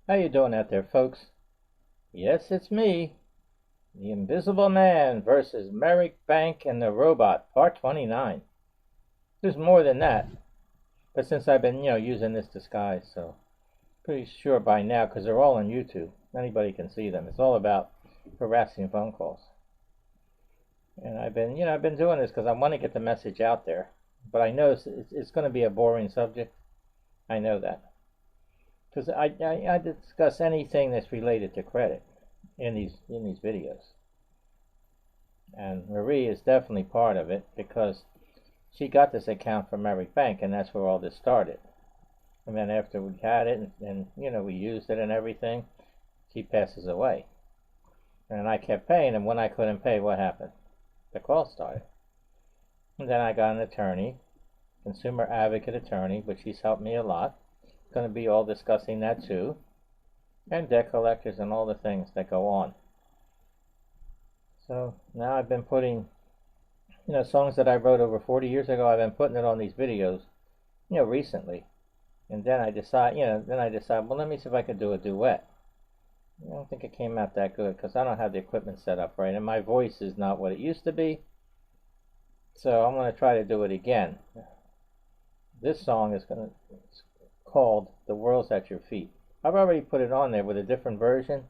How you doing out there, folks? Yes, it's me, the Invisible Man versus Merrick Bank and the Robot, Part 29. There's more than that, but since I've been, using this disguise, so pretty sure by now, because they're all on YouTube, anybody can see them. It's all about harassing phone calls. And I've been doing this because I want to get the message out there, but I know it's going to be a boring subject. I know that. Because I discuss anything that's related to credit in these videos, and Marie is definitely part of it because she got this account from Merrick Bank, and that's where all this started. And then after we had it and we used it and everything, she passes away, and I kept paying, and when I couldn't pay, what happened? The call started, and then I got an attorney, consumer advocate attorney, which she's helped me a lot. Going to be all discussing that too, and debt collectors and all the things that go on. So now I've been putting songs that I wrote over 40 years ago. I've been putting it on these videos recently, and then I decide well, let me see if I could do a duet. I don't think it came out that good because I don't have the equipment set up right, and my voice is not what it used to be, so I'm going to try to do it again. This song is called The World's at Your Feet. I've already put it on there with a different version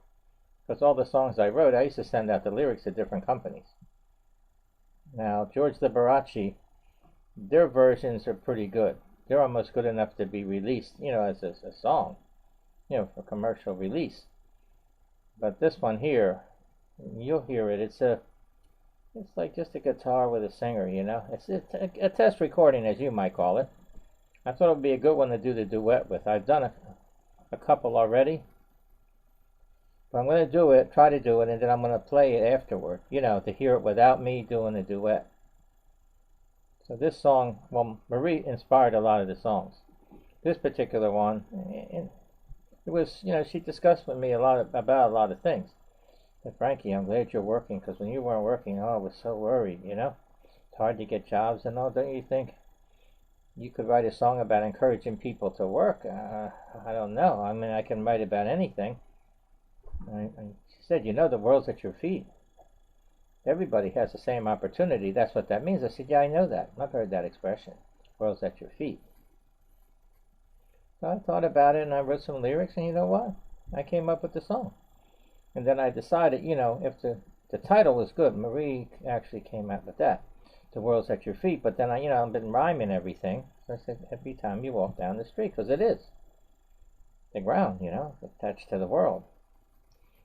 because all the songs I wrote, I used to send out the lyrics to different companies. Now, George Liberace, their versions are pretty good. They're almost good enough to be released, as a song, for commercial release. But this one here, you'll hear it. It's like just a guitar with a singer, It's a test recording, as you might call it. I thought it would be a good one to do the duet with. I've done a couple already, but I'm going to try to do it, and then I'm going to play it afterward, to hear it without me doing the duet. So this song, well, Marie inspired a lot of the songs. This particular one, it was, she discussed with me about a lot of things. And Frankie, I'm glad you're working, because when you weren't working, I was so worried, It's hard to get jobs and all, don't you think? You could write a song about encouraging people to work. I don't know. I mean, I can write about anything. She said, the world's at your feet. Everybody has the same opportunity. That's what that means. I said, yeah, I know that. I've heard that expression. World's at your feet. So I thought about it, and I wrote some lyrics, and you know what? I came up with the song. And then I decided, if the title was good, Marie actually came up with that. The world's at your feet, but then I've been rhyming everything. So I said, every time you walk down the street, because it is the ground, attached to the world.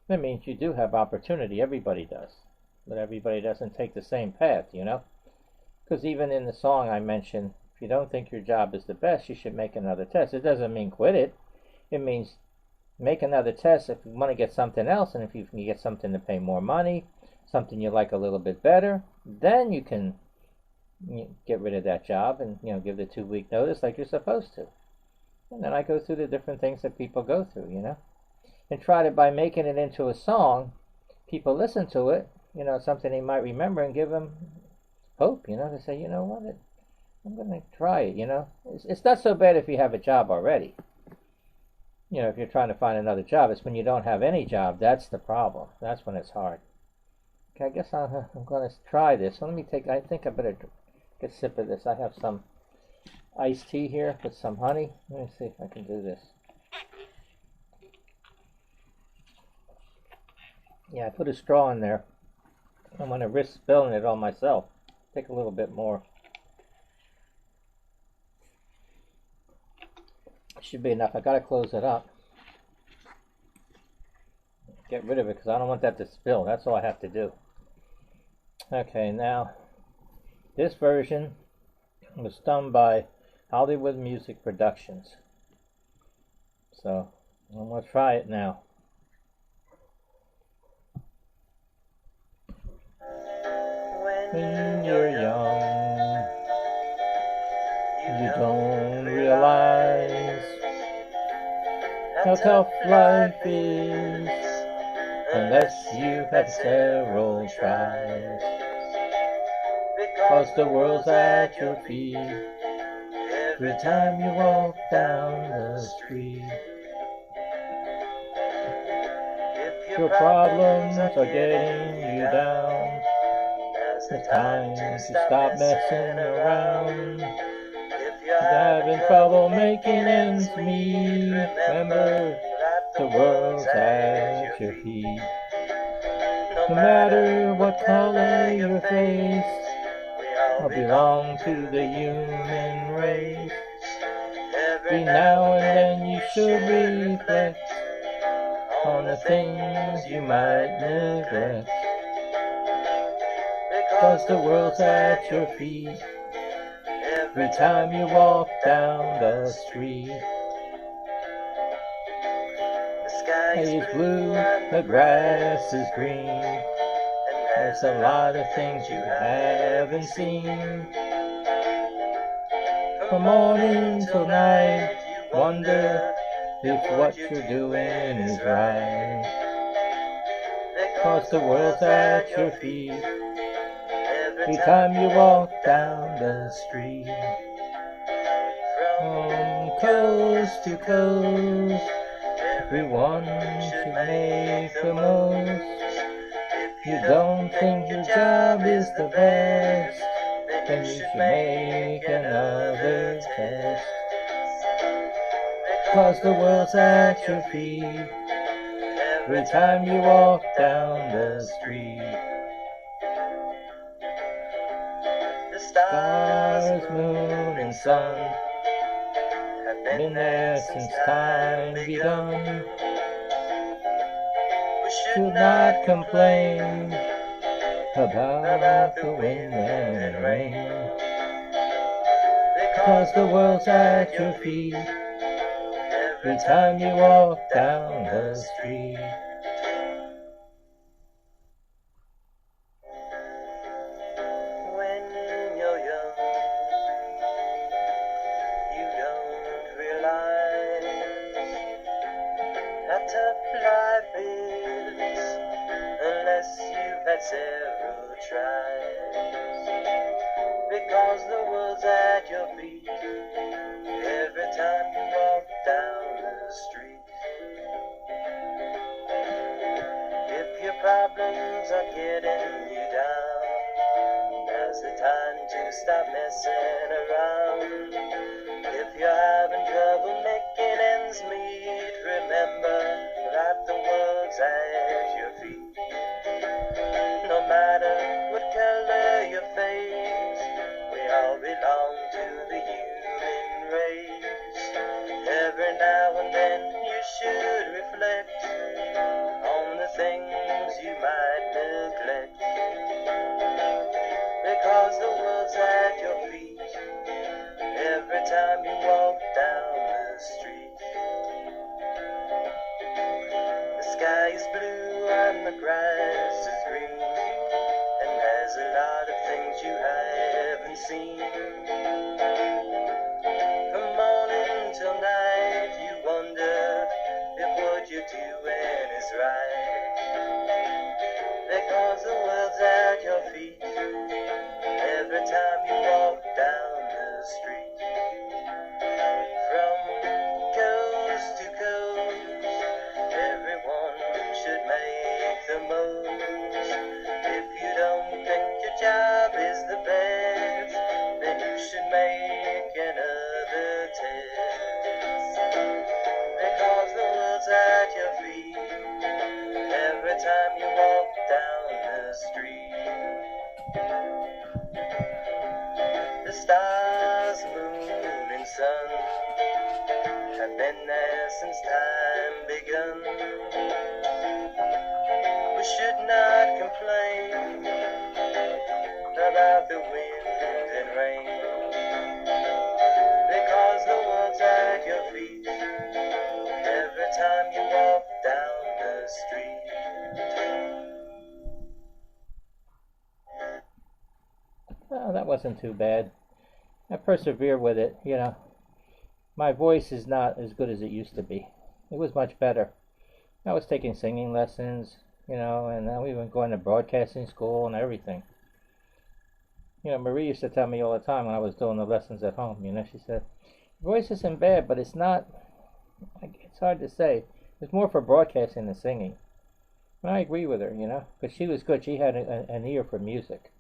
That means you do have opportunity. Everybody does, but everybody doesn't take the same path, Because even in the song I mentioned, if you don't think your job is the best, you should make another test. It doesn't mean quit it. It means make another test if you want to get something else, and if you can get something to pay more money, something you like a little bit better, then you can get rid of that job and give the 2-week notice like you're supposed to. And then I go through the different things that people go through, and try to, by making it into a song, people listen to it, something they might remember, and give them hope, to say, what, I'm going to try it, It's not so bad if you have a job already. If you're trying to find another job. It's when you don't have any job, that's the problem. That's when it's hard. Okay, I guess I'm going to try this. So I think I better get a sip of this. I have some iced tea here with some honey. Let me see if I can do this. Yeah, I put a straw in there. I'm going to risk spilling it on myself. Take a little bit more. Should be enough. I got to close it up. Get rid of it because I don't want that to spill. That's all I have to do. Okay, now this version was done by Hollywood Music Productions. So I'm going to try it now. When you're young, you don't realize how tough life is unless you have several tries. Because the world's at your feet every time you walk down the street. your problems are getting you down, it's time to stop messing around. If you're having trouble making ends meet, remember the world's at your feet. No matter what color your face, we all belong to the human race. Every now and then you should reflect on the things you might neglect, because the world's at your feet every time you walk down the street. The sky is blue, the grass is green, and there's a lot of things you haven't seen. From morning till night you wonder if what you're doing is right, because the world's at your feet every time you walk down the street. From coast to coast, everyone should make the most. If you don't think your job is the best, then you should make another test, because the world's at your feet every time you walk down the street. The stars, moon, and sun have been there since time begun. We should not complain about the wind and rain, because the world's at your feet every time you walk down the street. When you're young, you don't realize how tough life is unless you've had several tries, because the world's at your feet every time you walk down the street. If your problems are getting you down, now's the time to stop messing around. If you're having trouble making ends meet, remember that the world's at your feet. No matter what color your face, we all belong to the human race. Every now and then you should reflect on the things you might neglect, because the world's at your feet every time you walk down the street. The sky is blue and the grass is green, and there's a lot of things you haven't seen. From morning till night you wonder if what you're doing is right, because the world's at your feet every time you walk down the street. From coast to coast, everyone should make the most. If you don't think your job is the best, then you should make another test, because the world's at your feet every time you walk down the street. The stars, moon, and sun have been there since time begun. We should not complain about the wind and rain, because the world's at your feet every time you walk down the street. Oh, that wasn't too bad. I persevered with it, you know. My voice is not as good as it used to be. It was much better. I was taking singing lessons, you know, and we were going to broadcasting school and everything. You know, Marie used to tell me all the time when I was doing the lessons at home, you know, she said, your voice isn't bad, but it's not, it's hard to say. It's more for broadcasting than singing. And I agree with her, because she was good. She had an ear for music.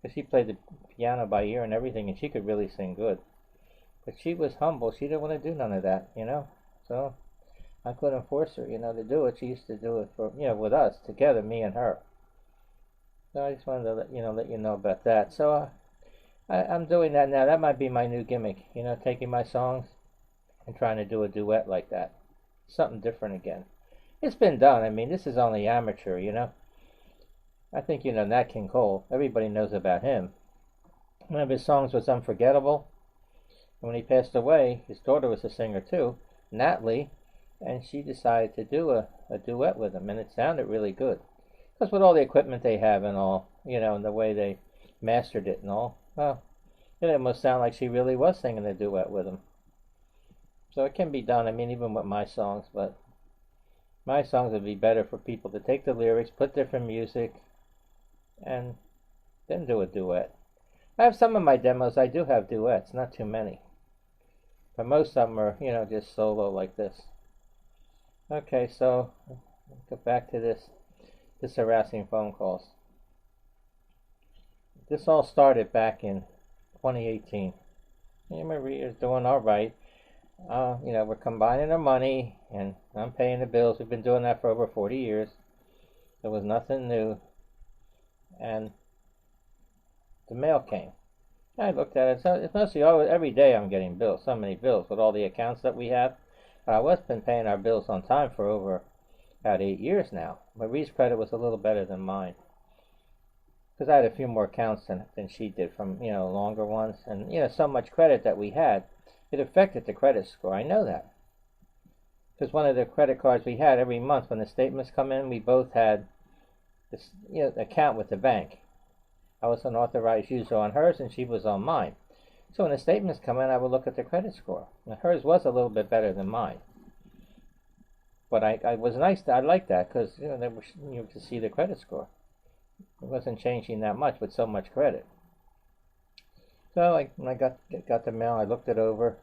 Because she played the piano by ear and everything, and she could really sing good. But she was humble. She didn't want to do none of that, So I couldn't force her, to do it. She used to do it for, with us, together, me and her. So I just wanted to let you know about that. So I'm doing that now. That might be my new gimmick, taking my songs and trying to do a duet like that. Something different again. It's been done. I mean, this is only amateur, I think Nat King Cole. Everybody knows about him. One of his songs was Unforgettable. And when he passed away, his daughter was a singer too, Natalie, and she decided to do a duet with him, and it sounded really good. Because with all the equipment they have and all, and the way they mastered it and all, well, it almost sounded like she really was singing a duet with him. So it can be done, I mean, even with my songs, but my songs would be better for people to take the lyrics, put different music, and then do a duet. I have some of my demos, I do have duets, not too many. But most of them are, just solo like this. Okay, so let's go back to this harassing phone calls. This all started back in 2018. Marie is doing all right. We're combining our money, and I'm paying the bills. We've been doing that for over 40 years. There was nothing new. And the mail came. I looked at it. So it's mostly every day I'm getting bills. So many bills with all the accounts that we have. But I was been paying our bills on time for over about 8 years now. Marie's credit was a little better than mine, because I had a few more accounts than she did from longer ones, and so much credit that we had, it affected the credit score. I know that, because one of the credit cards we had, every month when the statements come in, we both had this account with the bank. I was an authorized user on hers, and she was on mine. So when the statements come in, I would look at the credit score. Now, hers was a little bit better than mine, but I was nice. I liked that because they were, you could see the credit score. It wasn't changing that much with so much credit. So when I got the mail, I looked it over.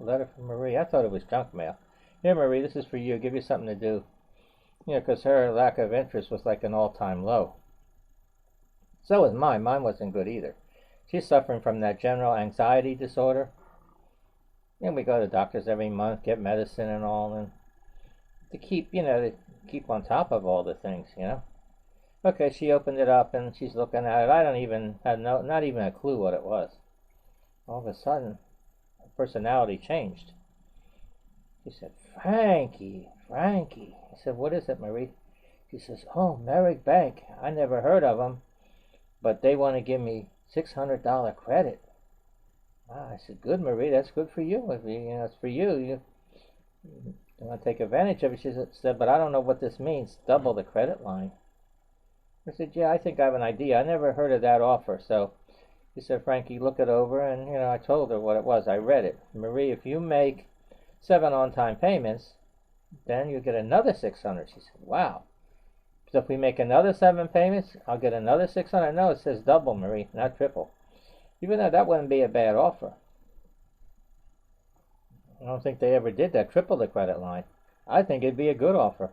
Letter from Marie. I thought it was junk mail. Here, Marie, this is for you. Give you something to do. Because her lack of interest was like an all-time low. So was mine. Mine wasn't good either. She's suffering from that general anxiety disorder. And we go to doctors every month, get medicine and all, and to keep, to keep on top of all the things, Okay, she opened it up and she's looking at it. I don't even have not even a clue what it was. All of a sudden, her personality changed. She said, Frankie. I said, what is it, Marie? She says, oh, Merrick Bank. I never heard of them, but they want to give me $600 credit. I said, good, Marie, that's good for you. If it's for you. You want to take advantage of it. She said, but I don't know what this means. Double the credit line. I said, yeah, I think I have an idea. I never heard of that offer. So she said, Frankie, look it over. And, I told her what it was. I read it. Marie, if you make 7 on-time payments, then you get another $600. She said, wow. So if we make another 7 payments, I'll get another $600. No, it says double, Marie, not triple. Even though that wouldn't be a bad offer. I don't think they ever did that, triple the credit line. I think it'd be a good offer.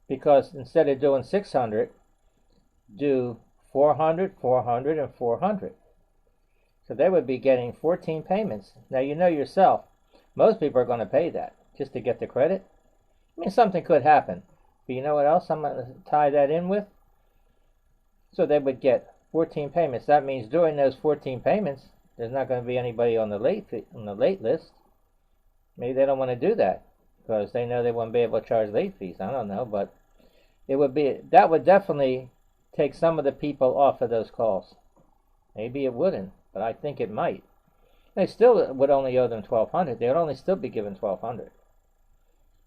Because instead of doing 600, do 400, 400, and 400. So they would be getting 14 payments. Now you know yourself, most people are going to pay that just to get the credit. I mean, something could happen. But you know what else I'm going to tie that in with? So they would get 14 payments. That means during those 14 payments, there's not going to be anybody on the late list. Maybe they don't want to do that because they know they won't be able to charge late fees. I don't know, but that would definitely take some of the people off of those calls. Maybe it wouldn't, but I think it might. They still would only owe them $1,200. They would only still be given $1,200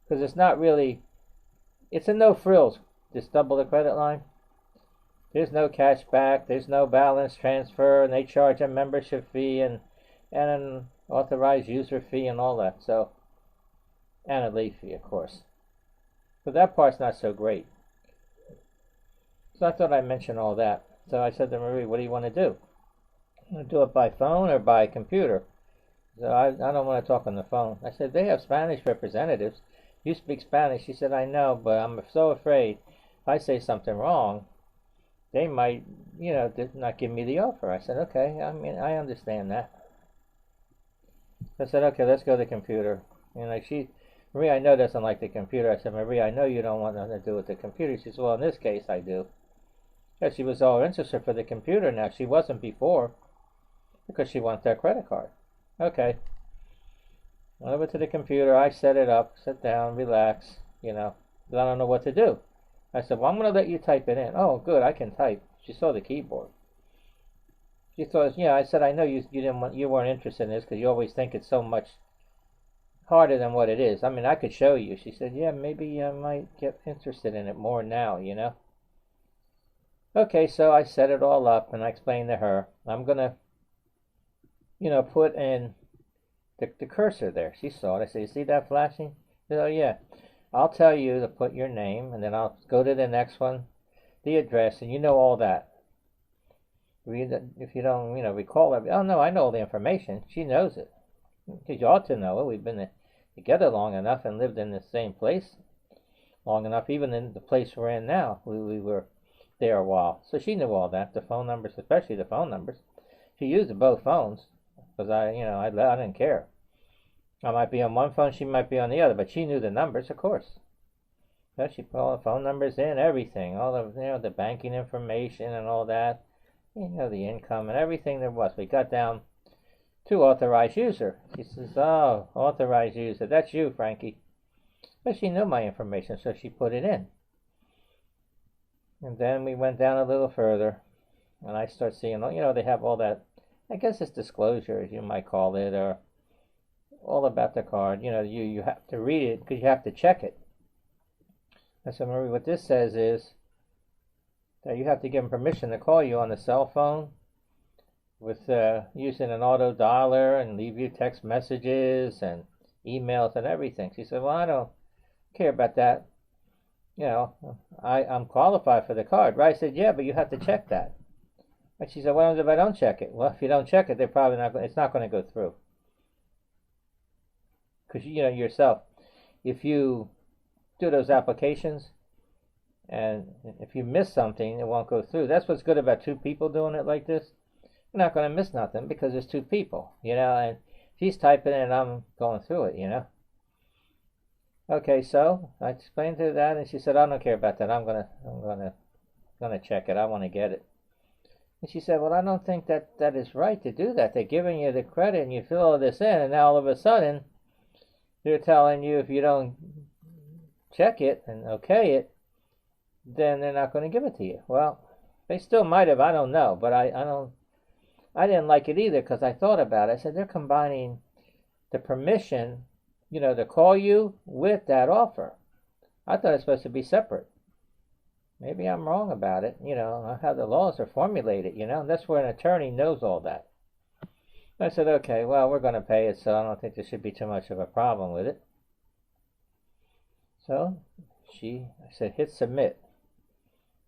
because it's not really. It's a no frills. Just double the credit line. There's no cash back. There's no balance transfer, and they charge a membership fee and an authorized user fee and all that. So, and a late fee, of course. But that part's not so great. So I thought I'd mention all that. So I said to Marie, what do you want to do? You want to do it by phone or by computer? So I don't want to talk on the phone. I said, they have Spanish representatives. You speak Spanish. She said, I know, but I'm so afraid if I say something wrong, they might, not give me the offer. I said, okay, I mean, I understand that. I said, okay, let's go to the computer. And Marie, I know doesn't like the computer. I said, Marie, I know you don't want nothing to do with the computer. She said, well, in this case, I do. Yeah, she was all interested for the computer now. She wasn't before because she wants that credit card. Okay. Went over to the computer. I set it up, sit down, relax, but I don't know what to do. I said, well, I'm going to let you type it in. Oh, good, I can type. She saw the keyboard. She thought, I said, I know you weren't interested in this because you always think it's so much harder than what it is. I mean, I could show you. She said, yeah, maybe I might get interested in it more now, Okay, so I set it all up and I explained to her, I'm going to, put in the cursor there. She saw it. I said, you see that flashing? She said, oh, yeah. I'll tell you to put your name, and then I'll go to the next one, the address, and you know all that. If you don't, recall it. Oh, no, I know all the information. She knows it. Because you ought to know it. We've been together long enough and lived in the same place long enough. Even in the place we're in now, we were there a while. So she knew all that, the phone numbers, especially the phone numbers. She used both phones because I didn't care. I might be on one phone, she might be on the other, but she knew the numbers, of course. So she put all the phone numbers in, everything, all of the banking information and all that, the income and everything there was. We got down to authorized user. She says, oh, authorized user, that's you, Frankie. But she knew my information, so she put it in. And then we went down a little further, and I start seeing, they have all that, I guess it's disclosure, as you might call it, or all about the card. You have to read it because you have to check it. I said, Marie, what this says is that you have to give them permission to call you on the cell phone with using an auto dialer and leave you text messages and emails and everything. She said, well, I don't care about that. I'm qualified for the card, right? I said, yeah, but you have to check that. And she said, what happens if I don't check it? Well, if you don't check it, they're probably not. It's not going to go through. Because yourself, if you do those applications and if you miss something, it won't go through. That's what's good about two people doing it like this. You're not going to miss nothing because it's two people, and she's typing and I'm going through it, Okay, so I explained to her that, and she said, I don't care about that. I'm gonna check it. I want to get it. And she said, well, I don't think that is right to do that. They're giving you the credit and you fill all this in, and now all of a sudden they're telling you if you don't check it and okay it, then they're not going to give it to you. Well, they still might have. I don't know, but I didn't like it either because I thought about it. I said they're combining the permission, to call you with that offer. I thought it's supposed to be separate. Maybe I'm wrong about it. How the laws are formulated. And that's where an attorney knows all that. I said, okay, well, we're going to pay it, so I don't think there should be too much of a problem with it. So I said, hit submit.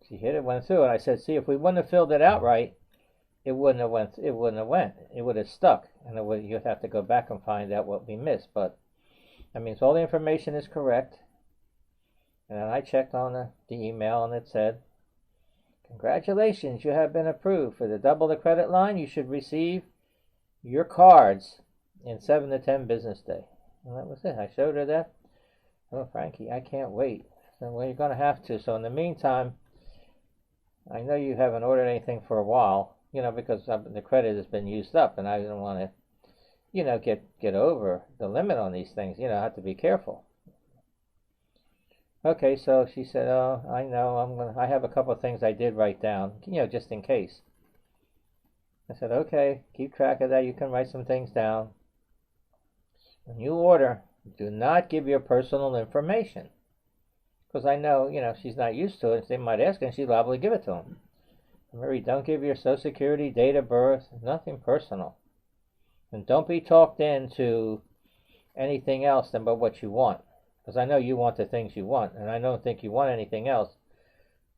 She hit it, went through, and I said, see, if we wouldn't have filled it out right, it wouldn't have went. It would have stuck, and you'd have to go back and find out what we missed. But that means all the information is correct. And then I checked on the email, and it said, congratulations, you have been approved for the double the credit line. You should receive your cards in 7 to 10 business days. And that was it. I showed her that. Oh, Frankie, I can't wait. So, well, you're going to have to. So in the meantime, I know you haven't ordered anything for a while, because the credit has been used up, and I don't want to, get over the limit on these things. I have to be careful. Okay, so she said, oh, I know, I have a couple of things I did write down, just in case. I said, okay, keep track of that. You can write some things down. When you order, do not give your personal information. Because I know, she's not used to it. They might ask her, and she's liable to give it to them. Mary, don't give your Social Security, date of birth, nothing personal. And don't be talked into anything else than but what you want. Because I know you want the things you want, and I don't think you want anything else.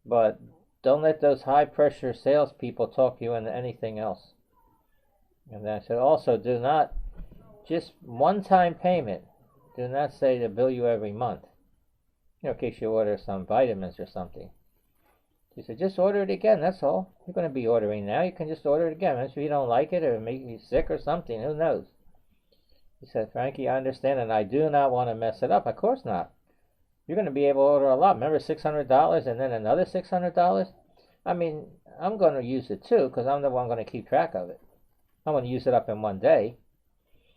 But don't let those high-pressure salespeople talk you into anything else. And then I said, also, do not, just one-time payment. do not say to bill you every month, in case you order some vitamins or something. She said, just order it again, that's all. You're going to be ordering now, you can just order it again. If you don't like it or make you sick or something, who knows? He said, Frankie, I understand, and I do not want to mess it up. Of course not. You're going to be able to order a lot. Remember $600 and then another $600? I mean, I'm going to use it too, because I'm the one going to keep track of it. I'm going to use it up in one day,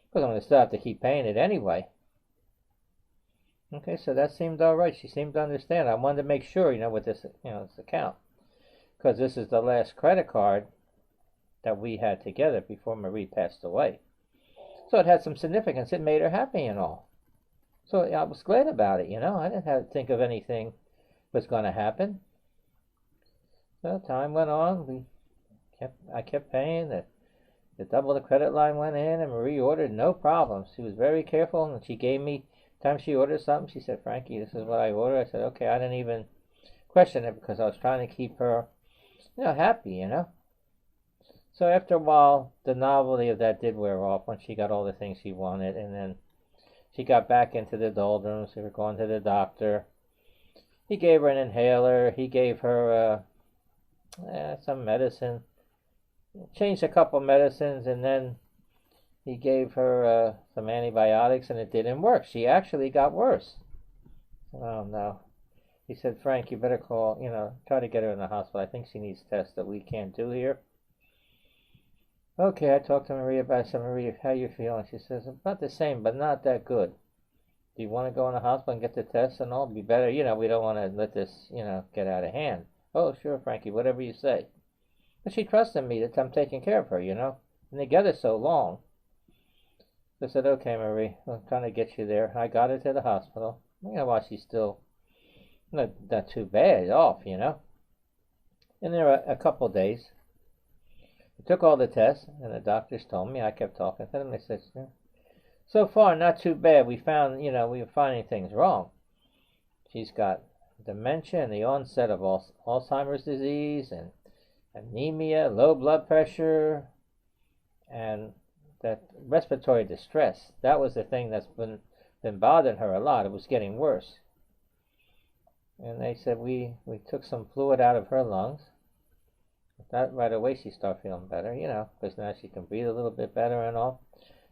because I'm going to still have to keep paying it anyway. Okay, so that seemed all right. She seemed to understand. I wanted to make sure, with this, this account, because this is the last credit card that we had together before Marie passed away. So it had some significance. It made her happy and all. So I was glad about it, I didn't have to think of anything was going to happen. So time went on. I kept paying. The double the credit line went in, and Marie ordered no problems. She was very careful, and she gave me, time she ordered something, she said, Frankie, this is what I ordered. I said, okay. I didn't even question it, because I was trying to keep her, happy, So after a while, the novelty of that did wear off when she got all the things she wanted, and then she got back into the doldrums. We were going to the doctor. He gave her an inhaler. He gave her some medicine. Changed a couple medicines, and then he gave her some antibiotics, and it didn't work. She actually got worse. Oh, no. He said, Frank, you better call, try to get her in the hospital. I think she needs tests that we can't do here. Okay, I talked to Maria about it. I said, Maria, how you feeling? She says, about the same, but not that good. Do you want to go in the hospital and get the tests and all? It'd be better. We don't want to let this, get out of hand. Oh, sure, Frankie, whatever you say. But she trusted me that I'm taking care of her, and together so long. So I said, okay, Marie, I'm trying to get you there. I got her to the hospital. While she's still not too bad off, And there were a couple of days. I took all the tests, and the doctors told me, I kept talking to them. They said, so far, not too bad. We found, we were finding things wrong. She's got dementia and the onset of Alzheimer's disease and anemia, low blood pressure, and that respiratory distress. That was the thing that's been bothering her a lot. It was getting worse. And they said we took some fluid out of her lungs. That right away she started feeling better, because now she can breathe a little bit better and all.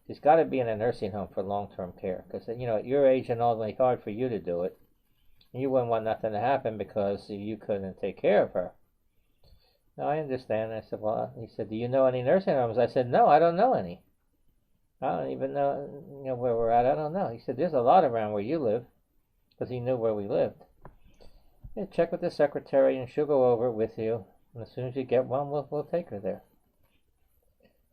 She's got to be in a nursing home for long-term care, because, at your age and all, it's hard for you to do it. And you wouldn't want nothing to happen because you couldn't take care of her. No, I understand. I said, well, he said, do you know any nursing homes? I said, no, I don't know any. I don't even know, where we're at. I don't know. He said, there's a lot around where you live, because he knew where we lived. Yeah, check with the secretary, and she'll go over it with you. And as soon as you get one, we'll take her there.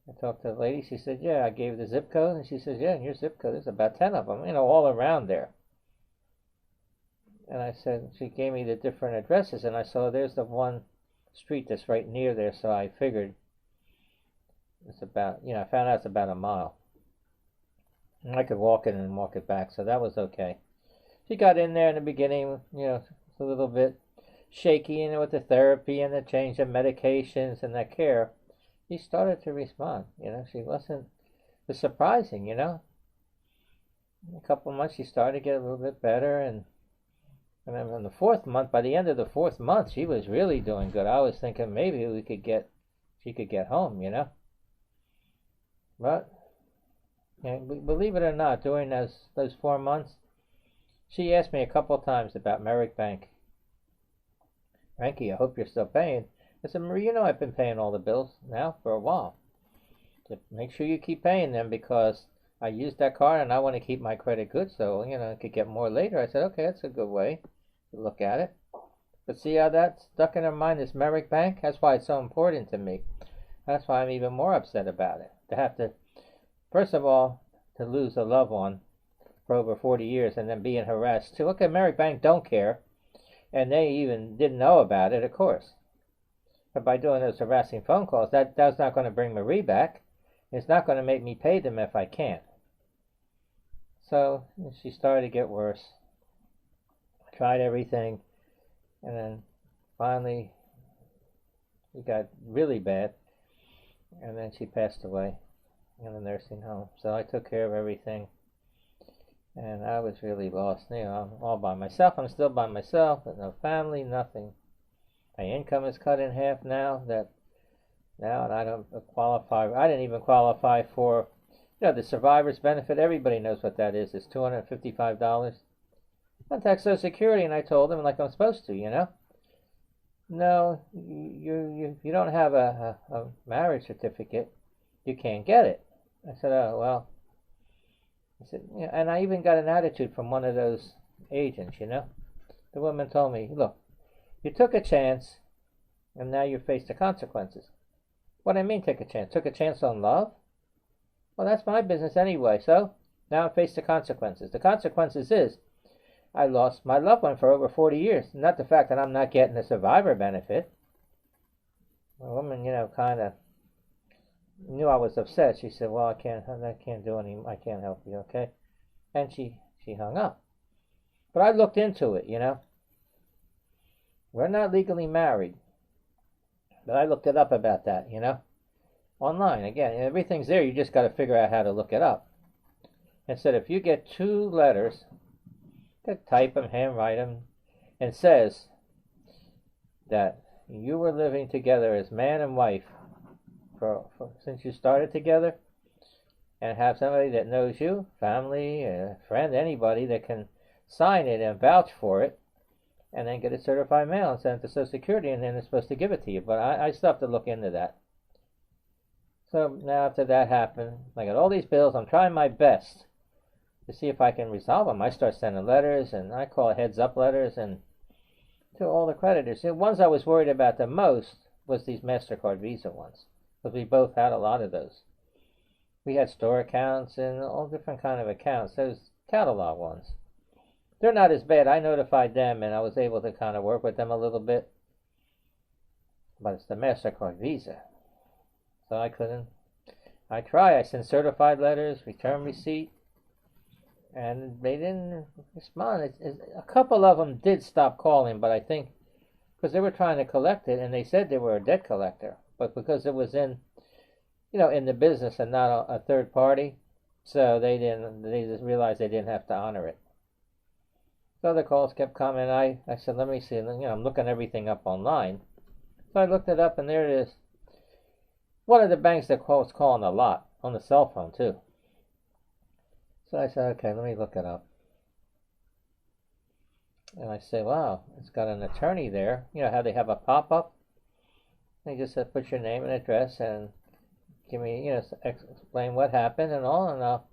I talked to the lady. She said, yeah, I gave the zip code. And she says, yeah, in your zip code, there's about 10 of them, all around there. And I said, she gave me the different addresses, and I saw there's the one street that's right near there, so I figured it's about, I found out it's about a mile. And I could walk it and walk it back, so that was okay. She got in there in the beginning, it's a little bit shaky, with the therapy and the change of medications and the care. She started to respond, she wasn't, it was surprising, A couple of months she started to get a little bit better, and then in the 4th month, by the end of the 4th month, she was really doing good. I was thinking maybe she could get home, But, believe it or not, during those 4 months, she asked me a couple of times about Merrick Bank. Frankie, I hope you're still paying. I said, Marie, I've been paying all the bills now for a while. So make sure you keep paying them, because I used that card and I want to keep my credit good, so, I could get more later. I said, okay, that's a good way to look at it. But see how that's stuck in her mind, this Merrick Bank? That's why it's so important to me. That's why I'm even more upset about it. To have to, first of all, to lose a loved one for over 40 years and then being harassed. To look at Merrick Bank, don't care. And they even didn't know about it, of course. But by doing those harassing phone calls, that's not going to bring Marie back. It's not going to make me pay them if I can't. So she started to get worse. I tried everything. And then finally, it got really bad. And then she passed away in the nursing home. So I took care of everything. And I was really lost. You know, I'm all by myself. I'm still by myself with no family, nothing. My income is cut in half now. And I don't qualify. I didn't even qualify for, the survivor's benefit. Everybody knows what that is. It's $255. Contact Social Security, and I told them like I'm supposed to. No, you don't have a marriage certificate. You can't get it. I said, oh well. I said, and I even got an attitude from one of those agents. The woman told me, look, you took a chance, and now you face the consequences. What do I mean, take a chance? Took a chance on love? Well, that's my business anyway, so now I face the consequences. The consequences is I lost my loved one for over 40 years. Not the fact that I'm not getting the survivor benefit. The woman, kind of knew I was upset. She said, well, I can't do any, I can't help you, okay? And she hung up. But I looked into it, We're not legally married. But I looked it up about that, Online. Again, everything's there. You just got to figure out how to look it up. It said if you get 2 letters, type them, handwrite them, and says that you were living together as man and wife since you started together, and have somebody that knows you, family, a friend, anybody that can sign it and vouch for it, and then get it certified mail and send it to Social Security, and then they're supposed to give it to you. But I still have to look into that. So now after that happened, I got all these bills. I'm trying my best to see if I can resolve them. I start sending letters, and I call heads-up letters, and to all the creditors. The ones I was worried about the most was these MasterCard Visa ones, because we both had a lot of those. We had store accounts and all different kind of accounts. Those catalog ones. They're not as bad. I notified them, and I was able to kind of work with them a little bit. But it's the MasterCard Visa. So I couldn't. I try. I sent certified letters, return receipt, and they didn't respond. A couple of them did stop calling, but I think because they were trying to collect it, and they said they were a debt collector, but because it was in the business and not a third party, so they just realized they didn't have to honor it. So the calls kept coming. I said, let me see. I'm looking everything up online. So I looked it up, and there it is. One of the banks that was calling a lot on the cell phone too. So I said, okay, let me look it up. And I say, wow, it's got an attorney there. How they have a pop-up? They just said, put your name and address and give me, explain what happened and all, and I'll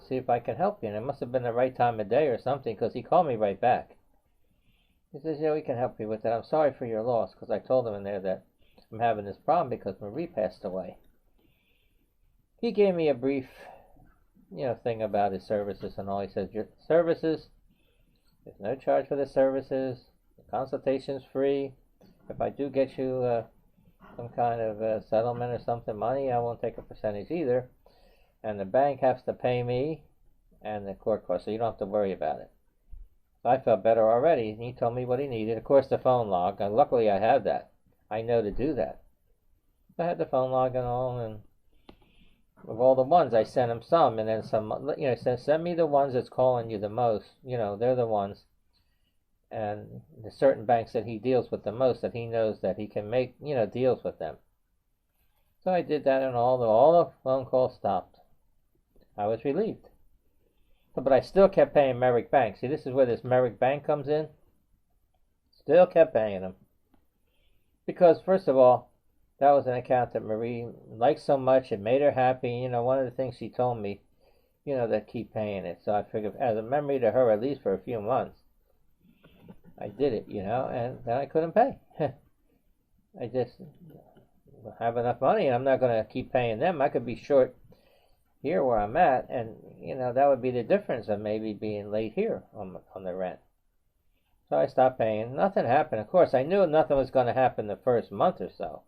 see if I can help you. And it must have been the right time of day or something, because he called me right back. He says, we can help you with that. I'm sorry for your loss, because I told him in there that I'm having this problem because Marie passed away. He gave me a brief, thing about his services and all. He says, your services, there's no charge for the services. The consultation's free. If I do get you some kind of settlement or something, money, I won't take a percentage either. And the bank has to pay me and the court costs, so you don't have to worry about it. So I felt better already. And he told me what he needed. Of course, the phone log. And luckily, I have that. I know to do that. I had the phone log and all, and of all the ones, I sent him some, and then some, send me the ones that's calling you the most. They're the ones. And the certain banks that he deals with the most, that he knows that he can make, deals with them. So I did that, and all the phone calls stopped. I was relieved. But I still kept paying Merrick Bank. See, this is where this Merrick Bank comes in. Still kept paying him. Because, first of all, that was an account that Marie liked so much. It made her happy. One of the things she told me, that keep paying it. So I figured, as a memory to her, at least for a few months, I did it, and then I couldn't pay. I just have enough money, and I'm not going to keep paying them. I could be short here where I'm at, and, that would be the difference of maybe being late here on the rent. So I stopped paying. Nothing happened. Of course, I knew nothing was going to happen the first month or so.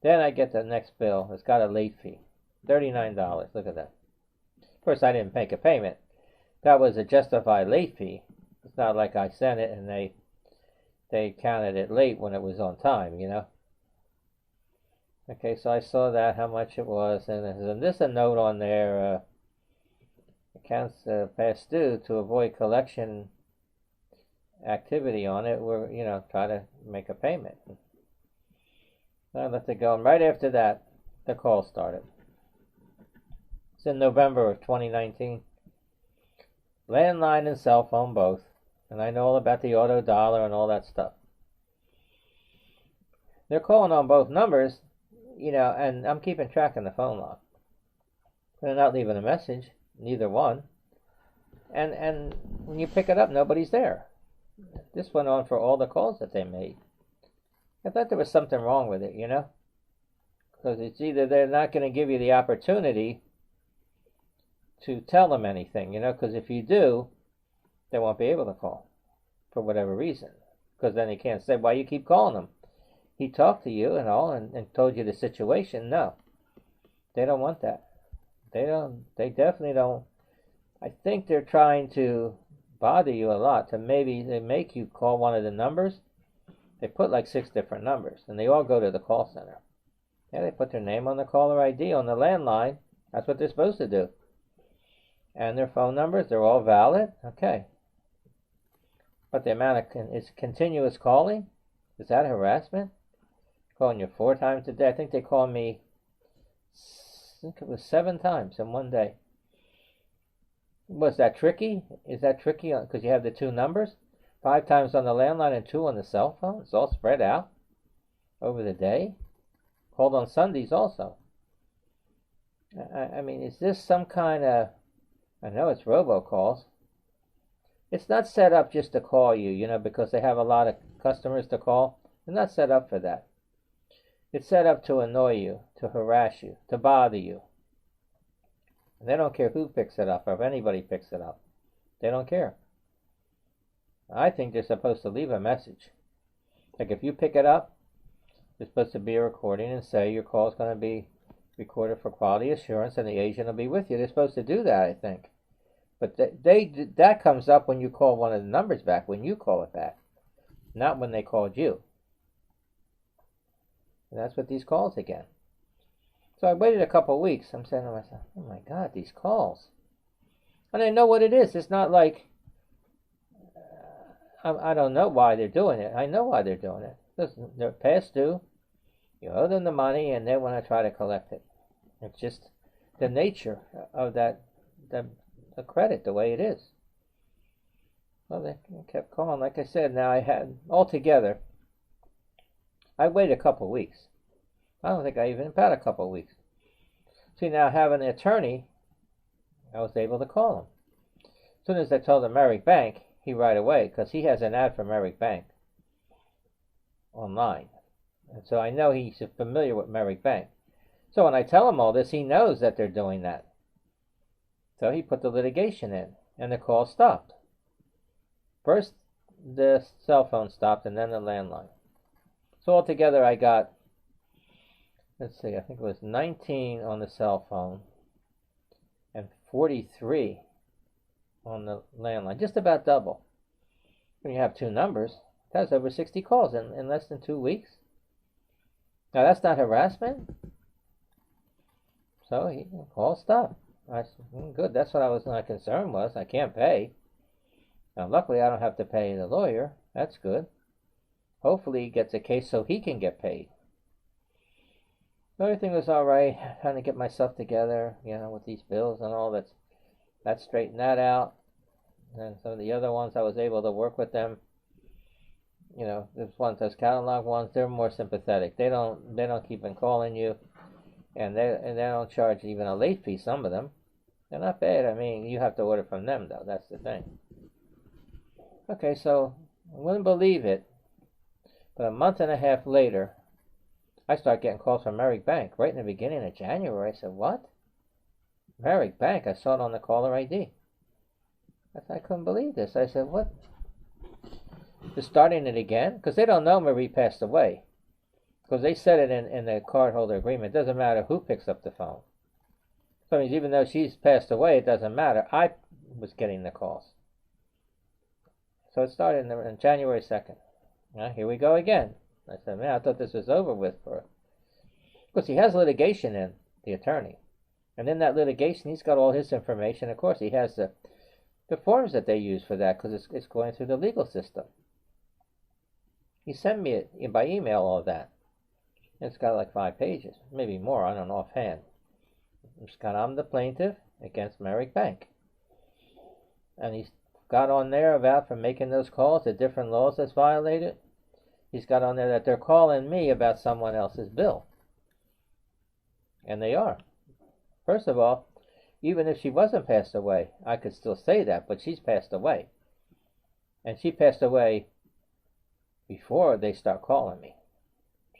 Then I get the next bill. It's got a late fee. $39. Look at that. Of course, I didn't make a payment. That was a justified late fee. It's not like I sent it and they counted it late when it was on time, Okay, so I saw that, how much it was. And there's a note on there. accounts past due, to avoid collection activity on it, we're, try to make a payment. I let it go, and right after that, the call started. It's in November of 2019. Landline and cell phone both. And I know all about the auto dollar and all that stuff. They're calling on both numbers, and I'm keeping track of the phone log. They're not leaving a message, neither one. And when you pick it up, nobody's there. This went on for all the calls that they made. I thought there was something wrong with it, because it's either they're not going to give you the opportunity to tell them anything, because if you do, they won't be able to call for whatever reason, because then you can't say, why you keep calling them. He talked to you and all and told you the situation. No, they don't want that. They definitely don't. I think they're trying to bother you a lot to maybe they make you call one of the numbers. They put like 6 different numbers, and they all go to the call center. Yeah, they put their name on the caller ID on the landline. That's what they're supposed to do. And their phone numbers, they're all valid. Okay. But the amount of is continuous calling, is that harassment? Calling you 4 times a day. I think they called me, I think it was 7 times in one day. Was that tricky? Is that tricky because you have the 2 numbers? 5 times on the landline and 2 on the cell phone? It's all spread out over the day. Called on Sundays also. I mean, is this some kind of, I know it's robocalls. It's not set up just to call you, because they have a lot of customers to call. They're not set up for that. It's set up to annoy you, to harass you, to bother you. And they don't care who picks it up or if anybody picks it up. They don't care. I think they're supposed to leave a message. Like if you pick it up, there's supposed to be a recording and say your call is going to be recorded for quality assurance and the agent will be with you. They're supposed to do that, I think. But that comes up when you call one of the numbers back, when you call it back, not when they called you. And that's what these calls again. So I waited a couple of weeks. I'm saying to myself, oh my God, these calls. And I know what it is. It's not like, I don't know why they're doing it. I know why they're doing it. Listen, they're past due. You owe them the money and they want to try to collect it. It's just the nature of the credit, the way it is. Well, they kept calling. Like I said, now I had, altogether, I waited a couple of weeks. I don't think I even about a couple of weeks. See, now having an attorney, I was able to call him. As soon as I told the Merrick Bank, he right away, because he has an ad for Merrick Bank online. And so I know he's familiar with Merrick Bank. So when I tell him all this, he knows that they're doing that. So he put the litigation in, and the call stopped. First, the cell phone stopped, and then the landline. So altogether, I got, let's see, I think it was 19 on the cell phone and 43 on the landline. Just about double. When you have 2 numbers, that's over 60 calls in less than 2 weeks. Now, that's not harassment. So he call stopped. I said, good, that's what my concern was. I can't pay. Now, luckily, I don't have to pay the lawyer. That's good. Hopefully, he gets a case so he can get paid. Everything was all right. Trying to get myself together, with these bills and all that. That straightened that out. And some of the other ones, I was able to work with them. Those catalog ones, they're more sympathetic. They don't keep on calling you, and they don't charge even a late fee. Some of them, they're not bad. I mean, you have to order from them though. That's the thing. Okay, so I wouldn't believe it, but a month and a half later, I started getting calls from Merrick Bank right in the beginning of January. I said, what? Merrick Bank? I saw it on the caller ID. I couldn't believe this. I said, what? They're starting it again? Because they don't know Marie passed away. Because they said it in the cardholder agreement. It doesn't matter who picks up the phone. So I mean, even though she's passed away, it doesn't matter. I was getting the calls. So it started on January 2nd. Here we go again. I said, man, I thought this was over with for her. Because he has litigation in, the attorney. And in that litigation, he's got all his information. Of course, he has the forms that they use for that because it's going through the legal system. He sent me it by email, all of that. It's got like 5 pages, maybe more, I don't know offhand. It's got, I'm the plaintiff against Merrick Bank. And he's got on there about for making those calls, the different laws that's violated. He's got on there that they're calling me about someone else's bill. And they are. First of all, even if she wasn't passed away, I could still say that, but she's passed away. And she passed away before they start calling me.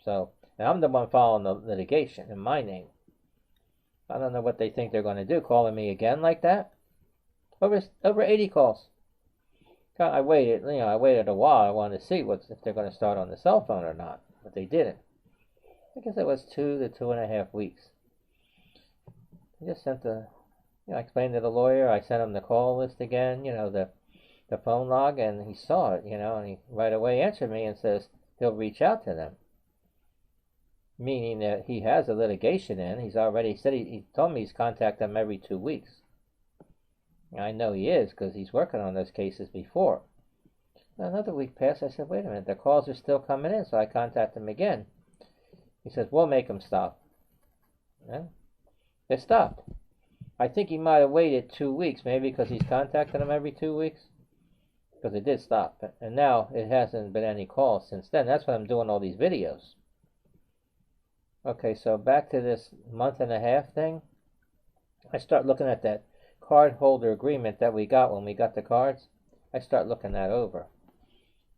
So, and I'm the one following the litigation in my name. I don't know what they think they're going to do, calling me again like that. Over 80 calls. I waited, I waited a while. I wanted to see if they're going to start on the cell phone or not, but they didn't. I guess it was 2 to 2.5 weeks. I just sent I explained to the lawyer. I sent him the call list again, the phone log, and he saw it, and he right away answered me and says he'll reach out to them. Meaning that he has a litigation in. He's already said he told me he's contacted them every 2 weeks. I know he is because he's working on those cases before. Another week passed. I said, wait a minute, the calls are still coming in, so I contacted him again. He says, we'll make them stop. Yeah. They stopped. I think he might have waited 2 weeks, maybe because he's contacted them every 2 weeks. Because it did stop. And now it hasn't been any calls since then. That's why I'm doing all these videos. Okay, so back to this 1.5 thing. I start looking at that card holder agreement that we got when we got the cards. I start looking that over.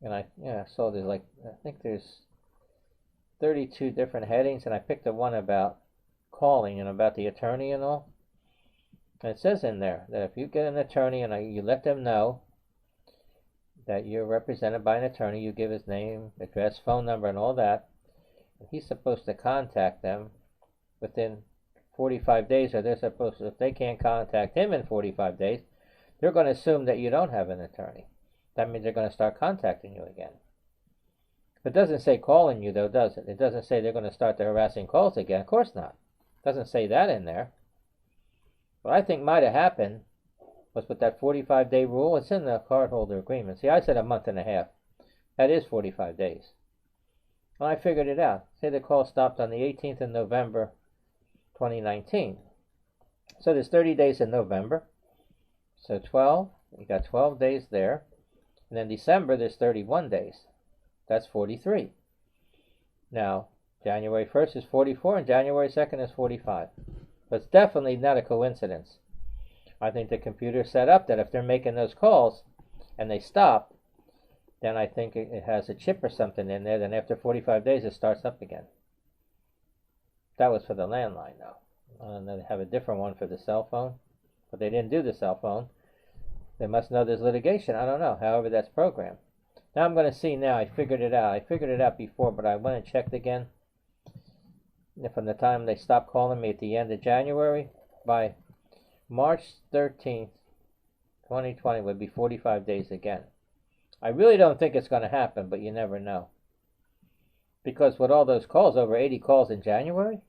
And I saw there's I think there's 32 different headings, and I picked the one about calling and about the attorney and all. And it says in there that if you get an attorney and you let them know that you're represented by an attorney, you give his name, address, phone number, and all that, and he's supposed to contact them within 45 days, or they're supposed to, if they can't contact him in 45 days, they're going to assume that you don't have an attorney. That means they're going to start contacting you again. It doesn't say calling you, though, does it? It doesn't say they're going to start the harassing calls again. Of course not. It doesn't say that in there. What I think might have happened was with that 45-day rule. It's in the cardholder agreement. See, I said 1.5. That is 45 days. Well, I figured it out. Say the call stopped on the 18th of November, 2019. So there's 30 days in November. So 12, you got 12 days there. And then December, there's 31 days. That's 43. Now, January 1st is 44, and January 2nd is 45. So it's definitely not a coincidence. I think the computer set up that if they're making those calls and they stop, then I think it has a chip or something in there. Then after 45 days, it starts up again. That was for the landline, though. And they have a different one for the cell phone. But they didn't do the cell phone. They must know there's litigation. I don't know. However, that's programmed. Now I'm going to see now. I figured it out. I figured it out before, but I went and checked again. From the time they stopped calling me at the end of January, by March 13th, 2020 would be 45 days again. I really don't think it's going to happen, but you never know. Because with all those calls, over 80 calls in January.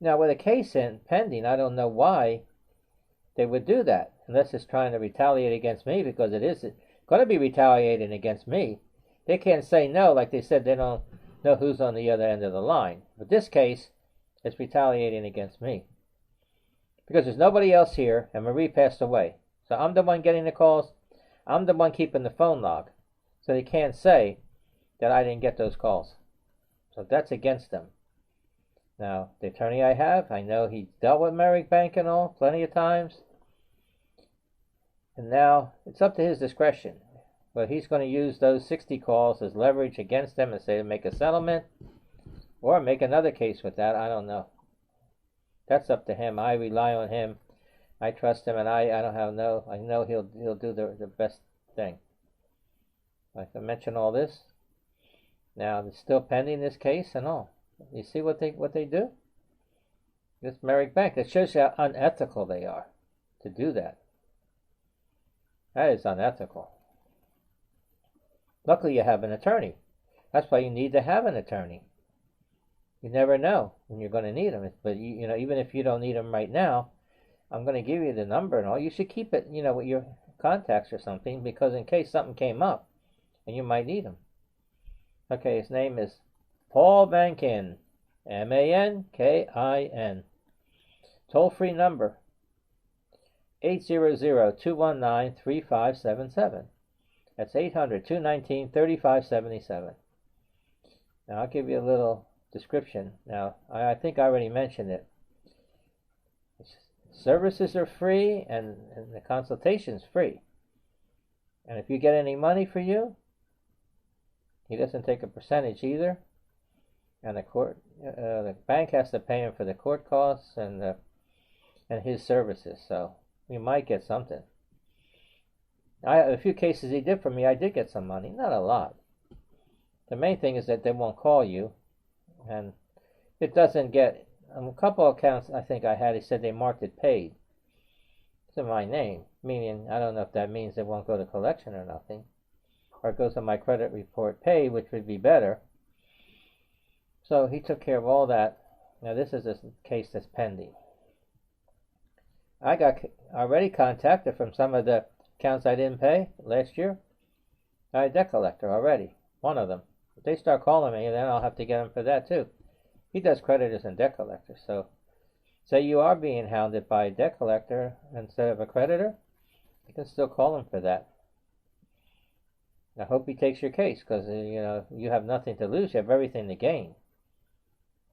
Now with a case pending, I don't know why they would do that. Unless it's trying to retaliate against me, because it is going to be retaliating against me. They can't say no, like they said they don't know who's on the other end of the line. But this case, it's retaliating against me. Because there's nobody else here, and Marie passed away. So I'm the one getting the calls. I'm the one keeping the phone log. So they can't say that I didn't get those calls. So that's against them. Now, the attorney I have, I know he dealt with Merrick Bank and all, plenty of times. And now, it's up to his discretion. But he's going to use those 60 calls as leverage against them and say to make a settlement. Or make another case with that, I don't know. That's up to him. I rely on him. I trust him, and I know he'll do the best thing. Like I mentioned all this. Now, it's still pending this case and all. You see what they do? This Merrick Bank, it shows you how unethical they are to do that. That is unethical. Luckily, you have an attorney. That's why you need to have an attorney. You never know when you're going to need them. But you know, even if you don't need them right now, I'm going to give you the number and all. You should keep it, you know, with your contacts or something, because in case something came up and you might need them. Okay, his name is Paul Mankin, Mankin. Toll-free number 800-219-3577. That's 800-219-3577. Now I'll give you a little description. Now I think I already mentioned it. Services are free, and the consultation's free. And if you get any money for you, he doesn't take a percentage either. And the bank has to pay him for the court costs and his services. So you might get something. A few cases he did for me, I did get some money, not a lot. The main thing is that they won't call you, and it doesn't get. A couple of accounts I think I had, he said they marked it paid. It's in my name, meaning I don't know if that means they won't go to collection or nothing, or it goes on my credit report paid, which would be better. So he took care of all that. Now this is a case that's pending. I got already contacted from some of the accounts I didn't pay last year. I had a debt collector already, one of them. If they start calling me, then I'll have to get them for that too. He does creditors and debt collectors. So say you are being hounded by a debt collector instead of a creditor, you can still call him for that. I hope he takes your case, because you know, you have nothing to lose, you have everything to gain.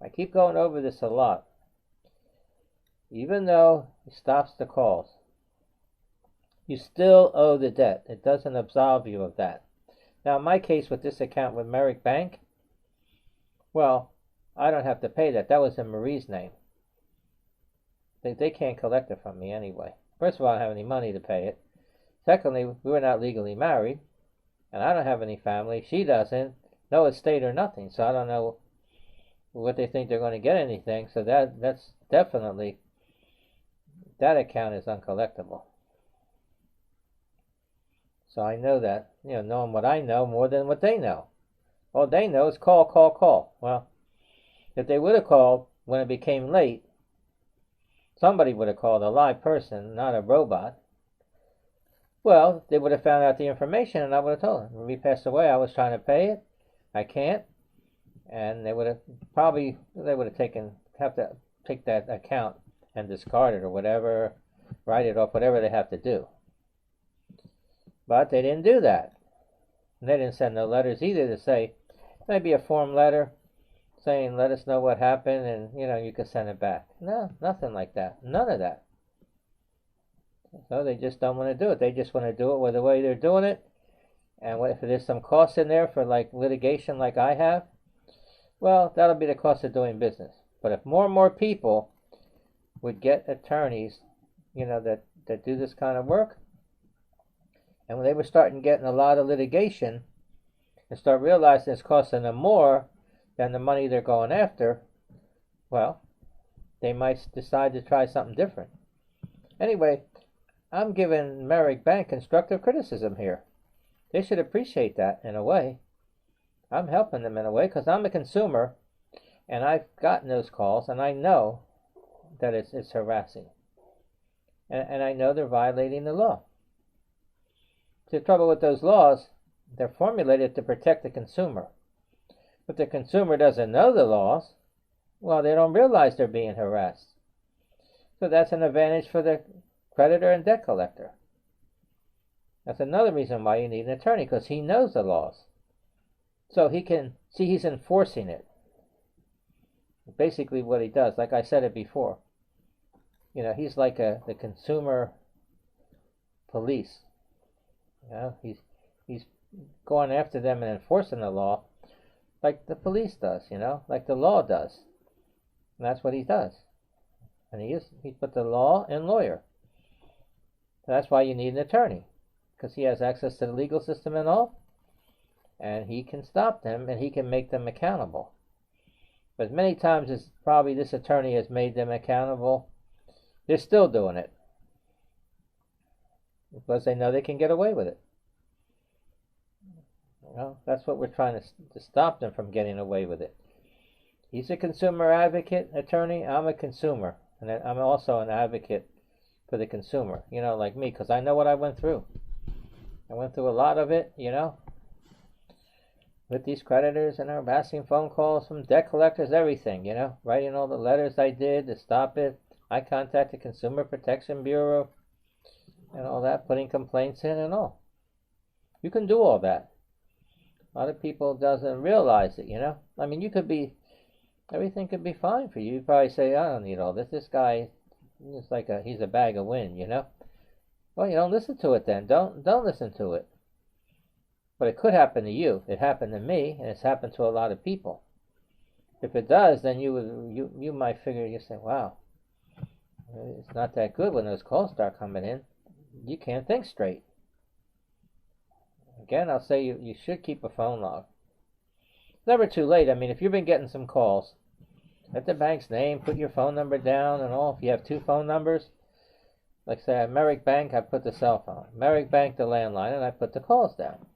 I keep going over this a lot. Even though he stops the calls, you still owe the debt. It doesn't absolve you of that. Now, in my case with this account with Merrick Bank, well, I don't have to pay that. That was in Marie's name. They can't collect it from me anyway. First of all, I don't have any money to pay it. Secondly, we were not legally married, and I don't have any family. She doesn't. No estate or nothing. So I don't know what they think they're going to get anything. So that's definitely, that account is uncollectible. So I know that, you know, knowing what I know more than what they know. All they know is call, call, call. Well, if they would have called when it became late, somebody would have called, a live person, not a robot. Well, they would have found out the information, and I would have told them. When we passed away, I was trying to pay it. I can't. And they would have have to take that account and discard it or whatever, write it off, whatever they have to do. But they didn't do that. And they didn't send no letters either to say, maybe a form letter saying, let us know what happened, and, you know, you can send it back. No, nothing like that. None of that. So they just don't want to do it. They just want to do it with the way they're doing it. And if there's some costs in there for like litigation like I have, well, that'll be the cost of doing business. But if more and more people would get attorneys, you know, that do this kind of work, and when they were starting getting a lot of litigation and start realizing it's costing them more than the money they're going after, well, they might decide to try something different. Anyway, I'm giving Merrick Bank constructive criticism here. They should appreciate that in a way. I'm helping them in a way because I'm a consumer, and I've gotten those calls, and I know that it's harassing. And I know they're violating the law. The trouble with those laws, they're formulated to protect the consumer. But the consumer doesn't know the laws, well, they don't realize they're being harassed. So that's an advantage for the creditor and debt collector. That's another reason why you need an attorney, because he knows the laws. So he can see he's enforcing it. Basically what he does, like I said it before, you know, he's like the consumer police. You know, he's going after them and enforcing the law like the police does, you know, like the law does. And that's what he does. And he put the law in lawyer. So that's why you need an attorney, because he has access to the legal system and all, and he can stop them and he can make them accountable. But many times it's probably this attorney has made them accountable. They're still doing it because they know they can get away with it. You know, that's what we're trying to stop them from getting away with it. He's a consumer advocate attorney. I'm a consumer, and I'm also an advocate for the consumer. You know, like me, because I know what I went through. I went through a lot of it, you know, with these creditors and harassing phone calls from debt collectors, everything, you know, writing all the letters I did to stop it. I contacted Consumer Protection Bureau and all that, putting complaints in and all. You can do all that. A lot of people doesn't realize it, you know. I mean, you could be, everything could be fine for you. You'd probably say, I don't need all this. This guy is like he's a bag of wind, you know. Well, you don't listen to it then. Don't listen to it. But it could happen to you. It happened to me, and it's happened to a lot of people. If it does, then you might figure, you say, wow, it's not that good when those calls start coming in. You can't think straight. Again, I'll say you should keep a phone log. It's never too late. I mean, if you've been getting some calls, let the bank's name, put your phone number down and all. If you have 2 phone numbers, like say at Merrick Bank, I put the cell phone. Merrick Bank, the landline, and I put the calls down.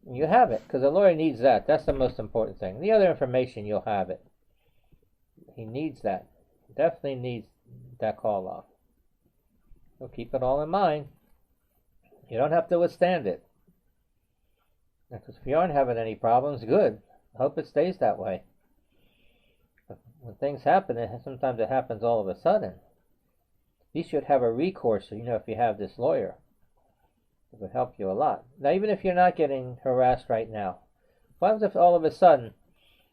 And you have it, because the lawyer needs that. That's the most important thing. The other information, you'll have it. He needs that. Definitely needs that call log. So keep it all in mind. You don't have to withstand it. Because if you aren't having any problems, good. I hope it stays that way. But when things happen, sometimes it happens all of a sudden. You should have a recourse, you know, if you have this lawyer. It would help you a lot. Now, even if you're not getting harassed right now, what happens if all of a sudden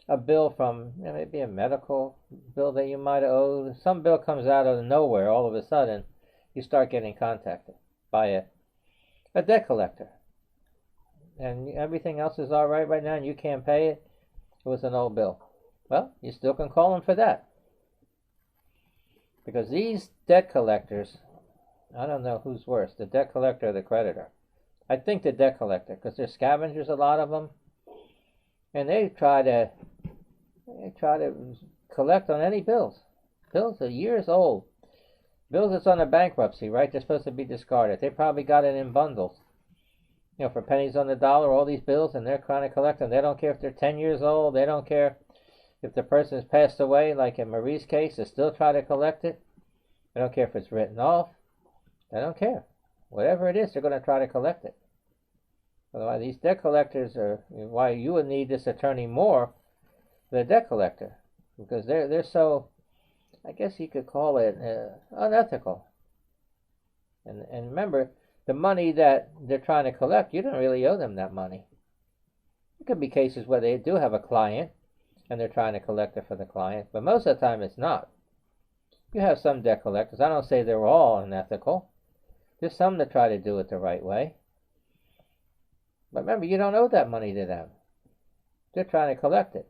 a bill from, you know, maybe a medical bill that you might have owed, some bill comes out of nowhere, all of a sudden, you start getting contacted by a debt collector. And everything else is all right now, and you can't pay it. It was an old bill. Well, you still can call them for that. Because these debt collectors, I don't know who's worse, the debt collector or the creditor. I think the debt collector, because they're scavengers, a lot of them. And they try to collect on any bills. Bills are years old. Bills that's on a bankruptcy, right? They're supposed to be discarded. They probably got it in bundles. You know, for pennies on the dollar, all these bills, and they're trying to collect them. They don't care if they're 10 years old. They don't care if the person has passed away, like in Marie's case. They still try to collect it. They don't care if it's written off. They don't care. Whatever it is, they're going to try to collect it. Otherwise, these debt collectors are why you would need this attorney more than a debt collector. Because they're so, I guess you could call it unethical. And remember, the money that they're trying to collect, you don't really owe them that money. There could be cases where they do have a client and they're trying to collect it for the client, but most of the time it's not. You have some debt collectors. I don't say they're all unethical. There's some that try to do it the right way. But remember, you don't owe that money to them. They're trying to collect it.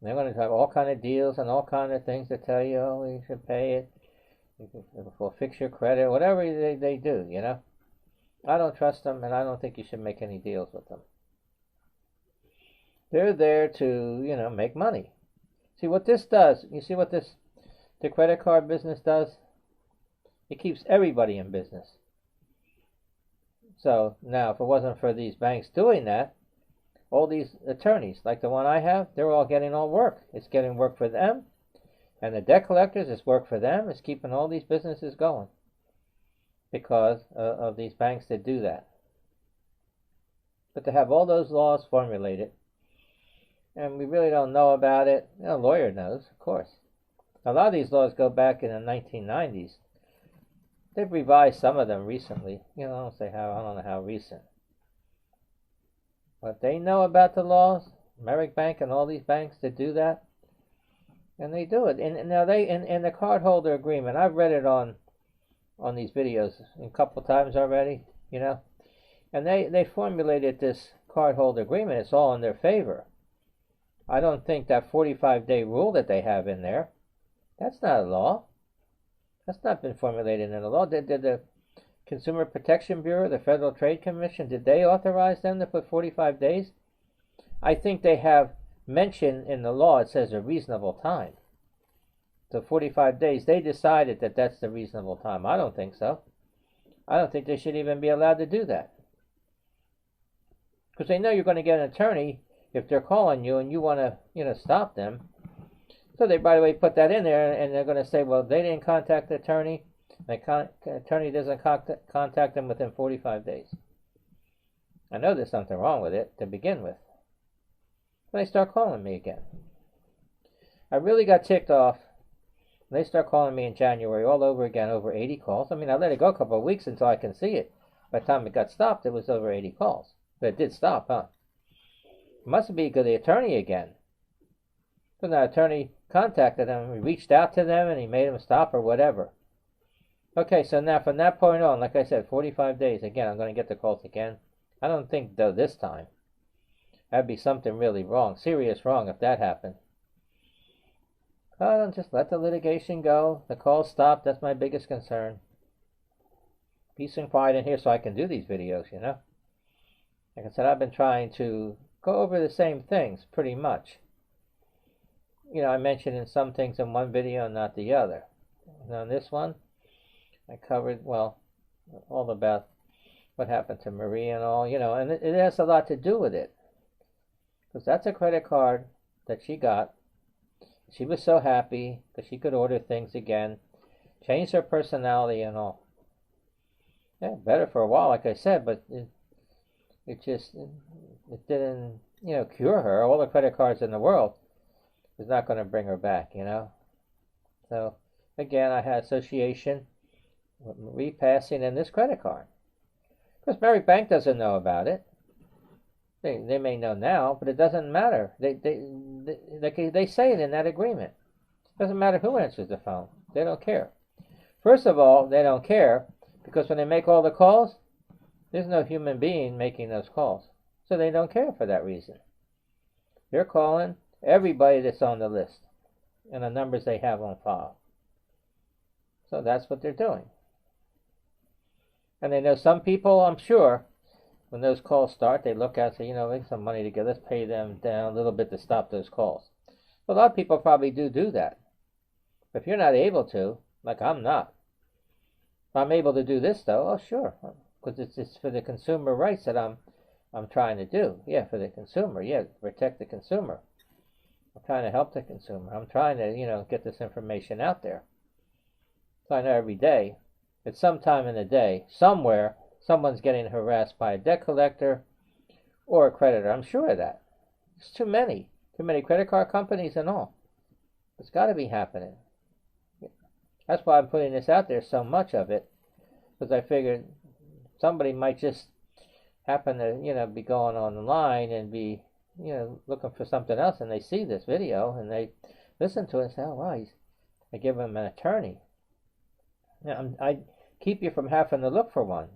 They're going to have all kind of deals and all kind of things to tell you, oh, you should pay it. We'll fix your credit, whatever they do, you know. I don't trust them, and I don't think you should make any deals with them. They're there to, you know, make money. See what this does? You see what the credit card business does? It keeps everybody in business. So now, if it wasn't for these banks doing that, all these attorneys, like the one I have, they're all getting all work. It's getting work for them. And the debt collectors, it's work for them. It's keeping all these businesses going because of these banks that do that. But to have all those laws formulated, and we really don't know about it, you know, a lawyer knows, of course. A lot of these laws go back in the 1990s. They've revised some of them recently. You know, I don't know how recent. But they know about the laws, Merrick Bank and all these banks that do that. And they do it. And now in the cardholder agreement, I've read it on these videos a couple times already, you know. And they formulated this cardholder agreement. It's all in their favor. I don't think that 45-day rule that they have in there, that's not a law. That's not been formulated in a law. Did the Consumer Protection Bureau, the Federal Trade Commission, did they authorize them to put 45 days? I think they have mentioned in the law, it says a reasonable time. So 45 days, they decided that that's the reasonable time. I don't think so. I don't think they should even be allowed to do that. Because they know you're going to get an attorney if they're calling you and you want to, stop them. So they, by the way, put that in there, and they're going to say, well, they didn't contact the attorney. The attorney doesn't contact them within 45 days. I know there's something wrong with it to begin with. So they start calling me again. I really got ticked off. They start calling me in January all over again, over 80 calls. I mean, I let it go a couple of weeks until I can see it. By the time it got stopped, it was over 80 calls. But it did stop, huh? It must be because the attorney again. So the attorney contacted them, he reached out to them, and he made them stop or whatever. Okay, so now from that point on, like I said, 45 days. Again, I'm going to get the calls again. I don't think, though, this time. That'd be something really wrong, serious wrong if that happened. Oh, just let the litigation go. The calls stop. That's my biggest concern. Peace and quiet in here so I can do these videos, Like I said, I've been trying to go over the same things, pretty much. I mentioned in some things in one video and not the other. And on this one, I covered, well, all about what happened to Marie and all, and it has a lot to do with it. Because that's a credit card that she got. She was so happy because she could order things again, change her personality and all. Yeah, better for a while, like I said, but it didn't, cure her. All the credit cards in the world is not going to bring her back, So, again, I had association with Marie passing and this credit card. Because Merrick Bank doesn't know about it. They may know now, but it doesn't matter. They say it in that agreement. It doesn't matter who answers the phone. They don't care. First of all, they don't care because when they make all the calls, there's no human being making those calls. So they don't care for that reason. They're calling everybody that's on the list and the numbers they have on file. So that's what they're doing. And they know some people, I'm sure, when those calls start, they look out and say, make some money together. Let's pay them down a little bit to stop those calls. A lot of people probably do that. But if you're not able to, like I'm not, if I'm able to do this, though, oh, sure. Because it's for the consumer rights that I'm trying to do. Yeah, for the consumer. Yeah, protect the consumer. I'm trying to help the consumer. I'm trying to, get this information out there. So I know every day, at some time in the day, somewhere, someone's getting harassed by a debt collector or a creditor. I'm sure of that. It's too many credit card companies and all. It's got to be happening. That's why I'm putting this out there, so much of it, because I figured somebody might just happen to, be going online and be, looking for something else, and they see this video and they listen to it and say, oh, wow, I give them an attorney. I keep you from having to look for one,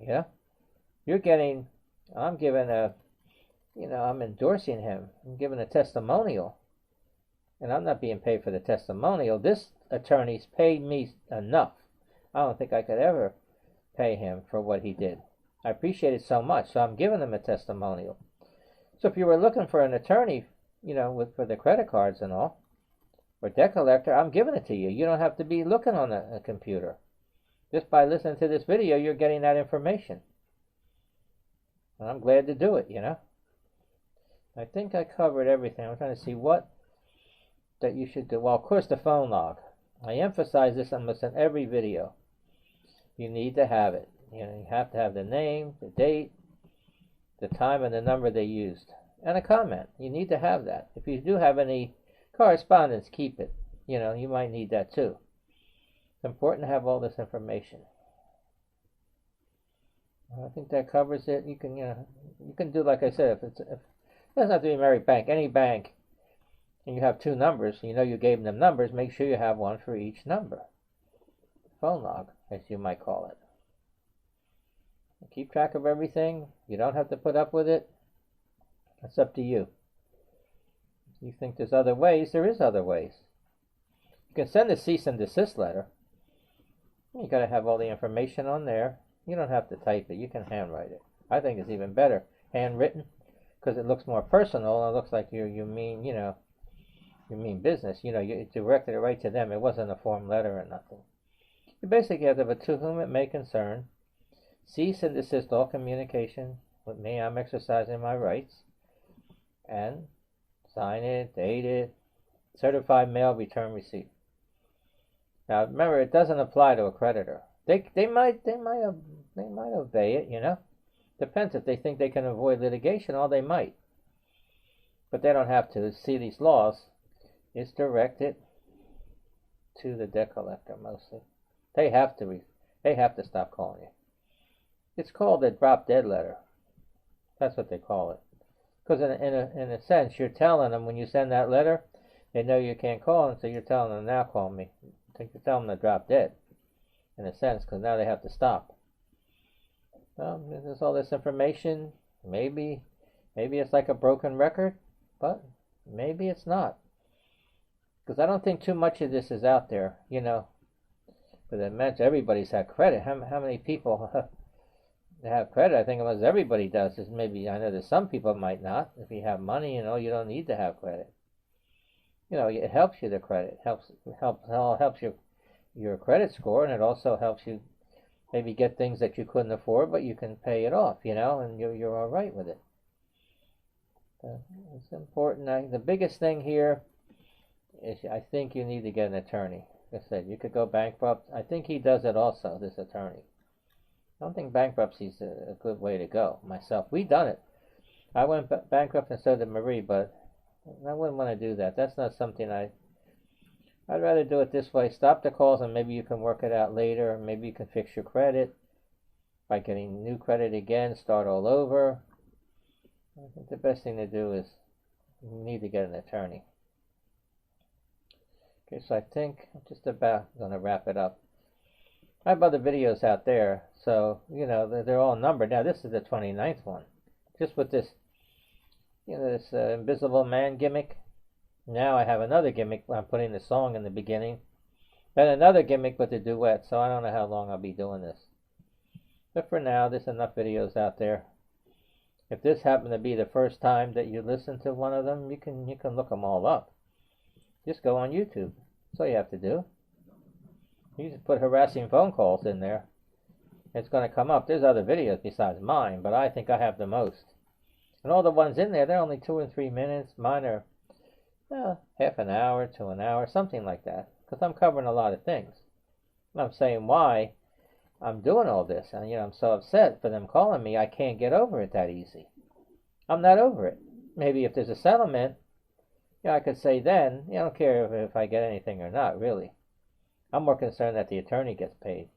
I'm giving I'm endorsing him. I'm giving a testimonial. And I'm not being paid for the testimonial. This attorney's paid me enough. I don't think I could ever pay him for what he did. I appreciate it so much, so I'm giving him a testimonial. So if you were looking for an attorney, for the credit cards and all, or debt collector, I'm giving it to you. You don't have to be looking on a computer. Just by listening to this video, you're getting that information. And I'm glad to do it, I think I covered everything. I'm trying to see what that you should do. Well, of course, the phone log. I emphasize this almost in every video. You need to have it. You have to have the name, the date, the time, and the number they used. And a comment. You need to have that. If you do have any correspondence, keep it. You might need that too. It's important to have all this information. I think that covers it. You can do, like I said, if it doesn't have to be Merrick Bank, any bank, and you have two numbers, you gave them numbers, make sure you have one for each number. Phone log, as you might call it. Keep track of everything. You don't have to put up with it. That's up to you. If you think there's other ways, there is other ways. You can send a cease and desist letter. You got to have all the information on there. You don't have to type it. You can handwrite it. I think it's even better handwritten because it looks more personal and it looks like you mean, you mean business. You directed it right to them. It wasn't a form letter or nothing. You basically have to have a to whom it may concern. Cease and desist all communication with me. I'm exercising my rights. And sign it, date it, certified mail return receipt. Now remember, it doesn't apply to a creditor. They might obey it, you know. Depends if they think they can avoid litigation, or they might. But they don't have to. See, these laws is directed to the debt collector mostly. They have to stop calling you. It's called a drop dead letter. That's what they call it. Because in a sense, you're telling them when you send that letter, they know you can't call them, so you're telling them, now call me. I think you're telling them to drop dead, in a sense, because now they have to stop. Well, there's all this information. Maybe it's like a broken record, but maybe it's not. Because I don't think too much of this is out there, you know. But it meant everybody's had credit. How many people have credit? I think almost everybody does. Is maybe, I know that some people might not. If you have money, you know, you don't need to have credit. You know, it helps you, the credit. Helps your credit score, and it also helps you maybe get things that you couldn't afford, but you can pay it off, you know, and you're all right with it. It's important. The biggest thing here is I think you need to get an attorney. Like I said, you could go bankrupt. I think he does it also, this attorney. I don't think bankruptcy is a good way to go. Myself, we done it. I went bankrupt and so did Marie, but I wouldn't want to do that. That's not something I'd rather do it this way. Stop the calls, and maybe you can work it out later. Maybe you can fix your credit by getting new credit again, start all over. I think the best thing to do is you need to get an attorney. Okay, so I think I'm just about going to wrap it up. I have other videos out there, so, you know, they're all numbered. Now, this is the 29th one. Just with this, you know, this invisible man gimmick. Now I have another gimmick. I'm putting the song in the beginning. Then another gimmick with the duet, so I don't know how long I'll be doing this. But for now, there's enough videos out there. If this happened to be the first time that you listen to one of them, you can look them all up. Just go on YouTube. That's all you have to do. You just put harassing phone calls in there. It's going to come up. There's other videos besides mine, but I think I have the most. And all the ones in there, they're only 2 and 3 minutes. Mine are half an hour to an hour, something like that. Because I'm covering a lot of things. And I'm saying why I'm doing all this. And, you know, I'm so upset for them calling me. I can't get over it that easy. I'm not over it. Maybe if there's a settlement, you know, I could say then, I don't care if I get anything or not, really. I'm more concerned that the attorney gets paid.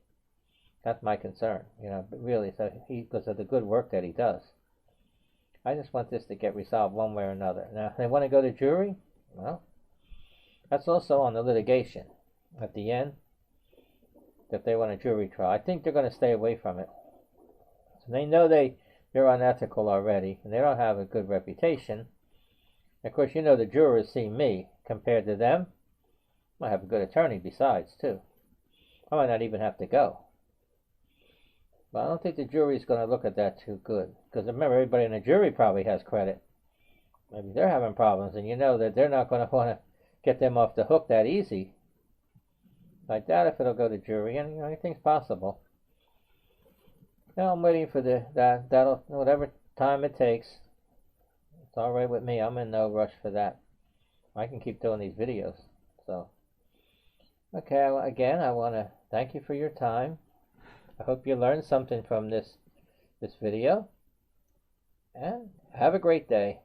That's my concern, you know, but really, so because of the good work that he does. I just want this to get resolved one way or another. Now, if they want to go to jury, well, that's also on the litigation at the end. If they want a jury trial, I think they're going to stay away from it. So they know they're unethical already, and they don't have a good reputation. Of course, you know, the jurors see me compared to them. I have a good attorney besides, too. I might not even have to go. But I don't think the jury's going to look at that too good. Because remember, everybody in the jury probably has credit. Maybe they're having problems, and you know that they're not going to want to get them off the hook that easy. I doubt if it'll go to jury, and you know, anything's possible. Now I'm waiting for that'll whatever time it takes. It's all right with me. I'm in no rush for that. I can keep doing these videos. So, okay, again, I want to thank you for your time. I hope you learned something from this video. And have a great day.